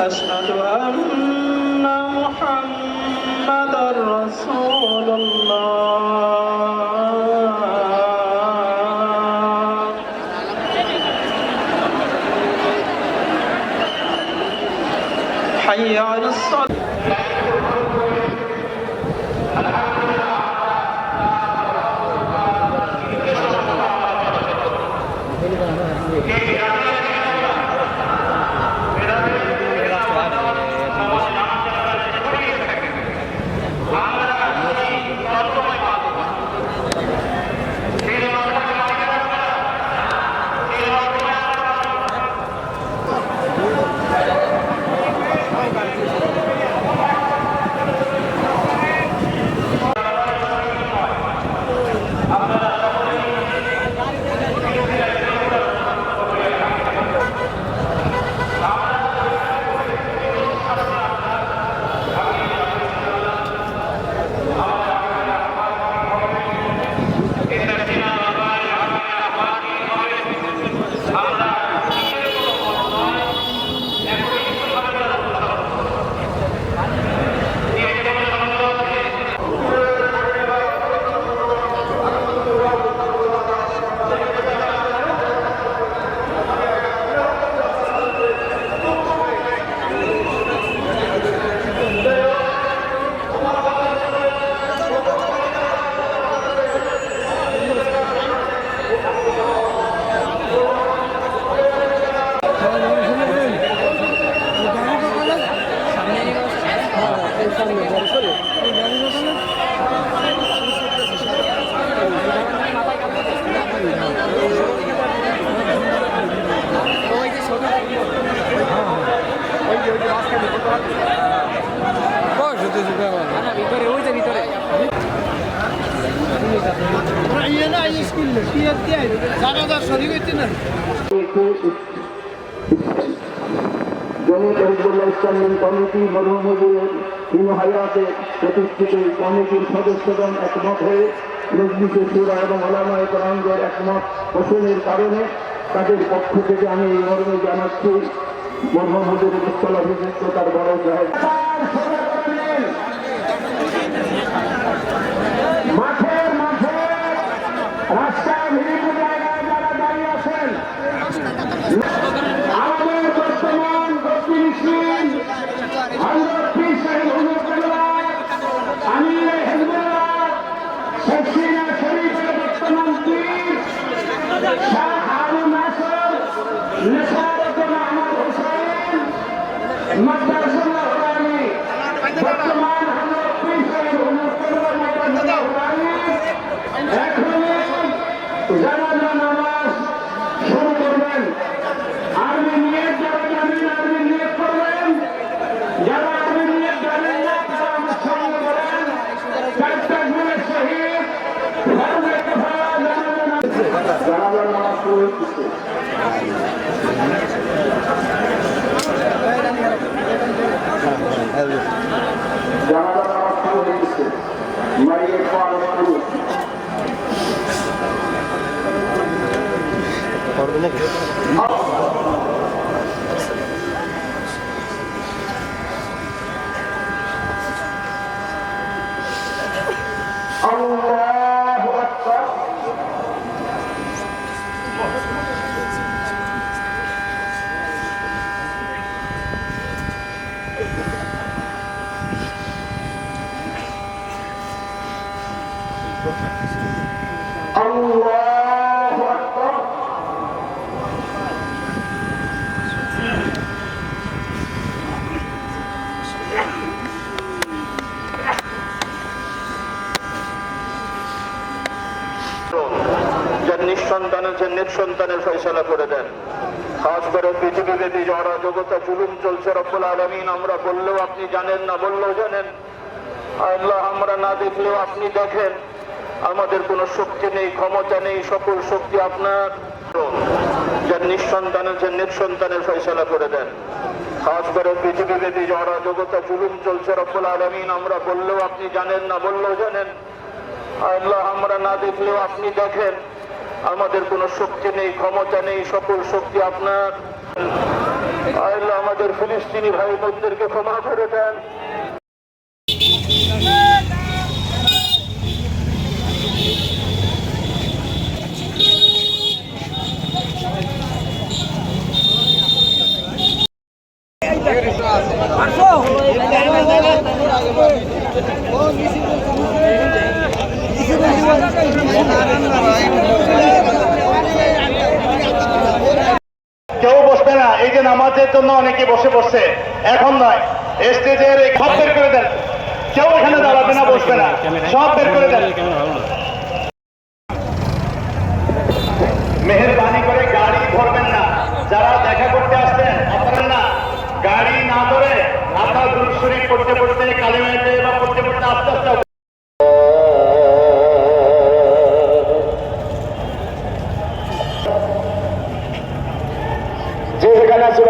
أشهد أن محمدا رسول الله حي على الصلاة committee মরহুমের হায়াতে প্রতিষ্ঠিত কমিটির সদস্যগণ একমত হয়ে মজলিসে শুরা এবং ওলামায়ে কেরামদের একমত পোষণের কারণে তাদের পক্ষ থেকে আমি এই মর্মে জানাচ্ছি মরহুমের স্থল অভিযুক্ত তার বড় সাহেব মাঠের মাঠে রাস্তায় বিভিন্ন জায়গায় যারা দাঁড়িয়ে আছেন আমাদের বর্তমান গতিশীল সন্তানের ফয়সালা করে দেন। খাস করে পৃথিবীব্যাপী অরাজকতা জুলুম চলছে রব্বুল আলামিন আমরা বললেও আপনি জানেন, না বললেও জানেন। আল্লাহ আমরা না দেখলেও আপনি দেখেন। আমাদের কোনো শক্তি নেই, ক্ষমতা নেই, সকল শক্তি আপনার। যার নিঃসন্তানের ফয়সালা করে দেন। খাস করে পৃথিবীব্যাপী অরাজকতা জুলুম চলছে রব্বুল আলামিন আমরা বললেও আপনি জানেন, না বললেও জানেন। আল্লাহ আমরা না দেখলেও আপনি দেখেন। আমাদের কোনো শক্তি নেই, ক্ষমতা নেই, সকল শক্তি আপনার। আল্লাহ আমাদের ফিলিস্তিনি ভাই বোনদেরকে ক্ষমা করে দেন। কেউ বসবে না, এই যে নামাজের জন্য অনেকে বসে পড়ছে, এখন নয়, স্টেজের এই সব বের করে দেন, কেউ এখানে দাঁড়াবে না, বসবে না, সব বের করে দেন। মেহেরবানি করে গাড়ি ধরবেন না, যারা দেখা করতে আসছেন আপনারা না গাড়ি না ধরে আপনার দুরূদ শরীফ পড়তে পড়তে কালিমাতে বা পড়তে পড়তে আস্তে আস্তে যে যেখানে আছে